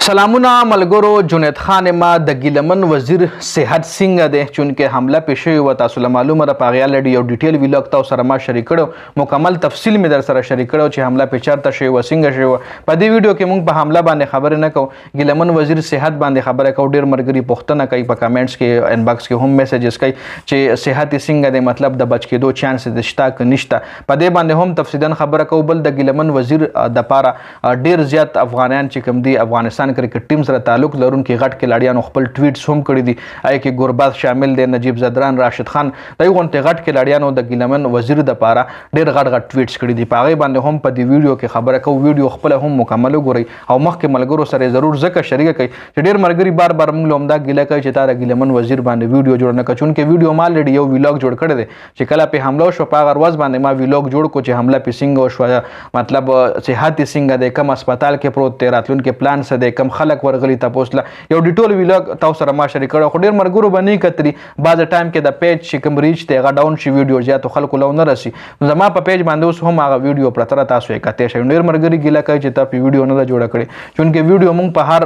سلامونه ملګرو. جنید خان ما د ګیلمن وزیر صحت څنګه دی چونکه حمله پیښ شوې وه، تاسو له معلومه ده. په هغې الریډي یو ډیټیل ویلاګ تاسو سره ما شریک کړی، مکمل تفصیل مې در سره شریک کړی چې حمله پې چېرته شوې وه، څنګه شوې وه. په دې ویډیو کې موږ په حمله باندې خبرې نه کوو، ګیلمن وزیر صحت باندې خبره کوو. ډېر ملګري پوښتنه کوي په کمنټس کې، انباکس کې هم میسیجز کوي چې صحت یې څنګه دی، مطلب د بچ کېدو چانس د شته که نشته. په دې باندې هم تفصیلا خبره کوو. بل د ګیلمن وزیر دپاره ډېر زیات افغانان چې کوم دي، افغانستان کرکټ ټیم سره تعلق لرونکي غټ کلاړیانو خپل ټویټس هم کړي دي. هغې کې ګورباز شامل دی، نجیب زدران، راشد خان، دغې غوندې غټ کلاړیانو د ګیلمن وزیر دپاره ډېر غټ غټ ټویټس کړي دي. په هغې باندې هم په دې ویډیو کې خبره کوو. ویډیو خپله هم مکمل وګورئ او مخکې ملګرو سره ضرور ځکه شریکه کوئ چې ډېر ملګري بار بار موږ له همدا ګیله کوي چې تا د ګیلمن وزیر باندې ویډیو جوړ نه کړه، چونکې ویډیو ما الریډي یو ویلاګ جوړ کړی دی چې کله پې حمله وشوه په هغه ورځ باندې ما ویلاګ جوړ کړو چې حمله پې څنګه وشوه، مطلب صحت یې څنګه دی، کم هسپتال کې پروت دی، راتلونکي پلان څه دی، کم خلک ورغلي تپوس له یو ډیټول ویلاګ تاسو سره ما شریک کړی. خو ډېر ملګرو به نه کتري، بعض ټایم کې د پیج چې کوم ریچ دی هغه ډاون شي، ویډیو زیاتو خلکو له ونه رسي. نو زما په پیج باندې اوس هم هغه ویډیو پرته ده، تاسو یې کتی شئ. ډېر ملګري ګیله کوي چې تا پې ویډیو نه ده جوړه کړې، چونکې ویډیو موږ په هر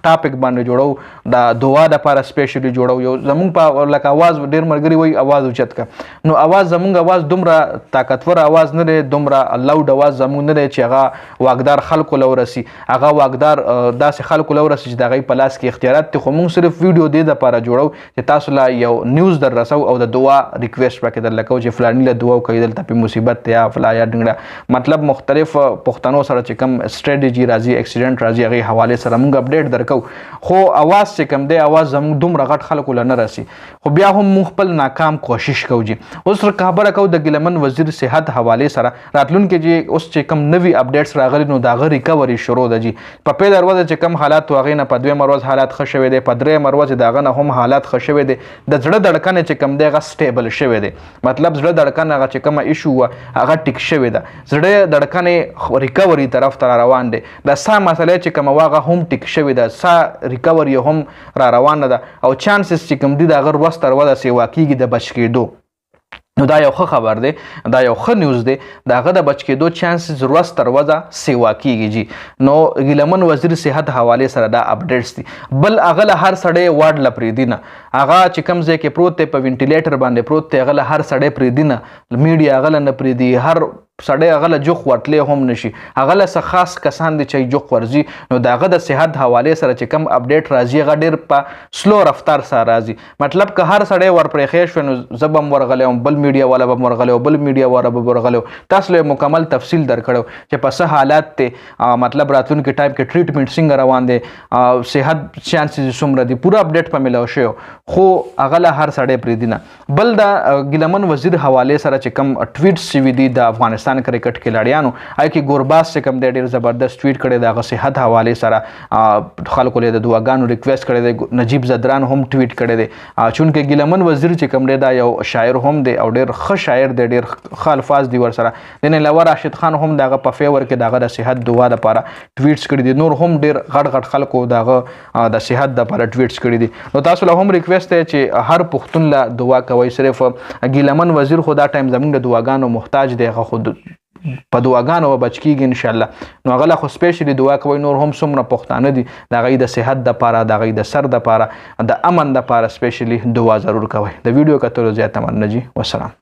ټاپک باندې جوړو، د دعا دپاره سپیشلی جوړو. یو زموږ په لکه اواز ډېر ملګري وایي اواز اوچت کړه، نو اواز زموږ اواز دومره طاقتور اواز نه دی، دومره لاود اواز زموږ نه دی چې هغه واقدار خلکو له ورسي، هغه واقدار داسې خلکو له ورسي چې د هغوی په لاس کې اختیارات دي. خو موږ صرف ویډیو دې دپاره جوړو چې تاسو له یو نیوز در رسو او د دعا ریکویسټ پکې درله کوو چې فلاني له دعا وکوئ، دلته پې مصیبت دی یا فلا یا ډنګړه، مطلب مختلف پښتنو سره چې کوم سټریټجي راځي، اکسیډنټ راځي، هغې حوالې سره موږ اپډیټ درکوو. خو اواز چې کوم دی، اواز زموږ دومره غټ خلکو له نه رسي، خو بیا هم موږ خپل ناکام کوشش کوو. جي اوس خبره کوو د ګیلمن وزیر صحت حوالې سره. راتلونکي چې اوس چې کوم نوي اپډیټس راغلي نو د هغه ریکوري شروع ده. جي په پیله ورځ چې کوم حالات و هغې نه په دویمه ورځ حالات ښه شوی دی، په درېیمه ورځ د هغه نه هم حالات ښه شوی دی. د زړه دړکنې چې کوم دی هغه سټیبل شوی دی، مطلب زړه دړکن هغه چې کومه ایشو وه هغه ټیک شوې ده، زړه دړکنې ریکوري طرف ته را روان دی. د سا مسئله چې کومه وه هغه هم ټیک شوې ده، سا ریکوري هم را روانه ده او چانسز چې کوم دي د هغه ورځ تر ورځه سیوا کېږي د بچ کېدو. نو دا یو ښه خبر دی، دا یو ښه نیوز دی، د هغه د بچ کېدو چانسز ورځ تر ورځه سیوا کېږي. جي نو ګیلمن وزیر صحت حوالې سره دا اپډیټس دي. بل هغه له هر سړی واډ له پرېږدي نه، هغه چې کوم ځای کې پروت دی په وینټیلیټر باندې پروت دی، هغه له هر سړی پرېږدي نه، میډیا هغه له نه پرېږدي، هر سړی هغه له جوخ ورتلی هم نشي، هغه له څه خاص کسان دي چې جوخ ورځي. نو د هغه د صحت حوالې سره چې کوم اپډیټ راځي هغه ډېر په سلو رفتار سره راځي. مطلب که هر سړی ورپرېښی شوی نو زه به هم ورغلی وم، بل میډیا والا به هم ورغلی و، بل میډیا والا به ورغلی و. تاسو له مکمل تفصیل درکړی چې په څه حالات دی، مطلب راتلونکي ټایم کې ټریټمنټ څنګه روان دی، صحت چانسز څومره دي، پوره اپډیټ په میلاو شوی، خو هغه له هر سړی پرېږدي نه. بل د ګیلمن وزیر حوالې سره چې کوم ټویټس شوي دي د افغانستان کرکټ کلاړیانو، هغې کې ګورباز چې کوم دی ډېر زبردست ټویټ کړی د هغه صحت حوالې سره، خلکو له د دعاګانو ریکویسټ کړی دی. نجیب زدران هم ټویټ کړی دی، چونکې ګیلمن وزیر چې کوم دی دا یو شاعر هم دی او ډېر ښه شاعر دی، ډېر ښه الفاظ دي ورسره. د نه علاوه راشد خان هم د هغه په فیور کې د هغه د صحت دعا دپاره ټویټس کړي دي. نور هم ډېر غټ غټ خلکو د هغه د صحت دپاره ټویټس کړي دي. نو تاسو له هم ریکویسټ دی چې هر پښتون له دعا کوئ. صرف ګیلمن وزیر خو دا ټایم زموږ د دعاګانو محتاج دی، هغه خو په دعاګانو به بچ کېږي انشاءالله. نو هغه له خو سپیشلی دعا کوئ. نور هم څومره پښتانه دي د هغوی د صحت دپاره، د هغوی د سر دپاره، د امن دپاره سپیشلی دعا ضرور کوئ. د ویډیو کتلو زیاته مننه. جي والسلام.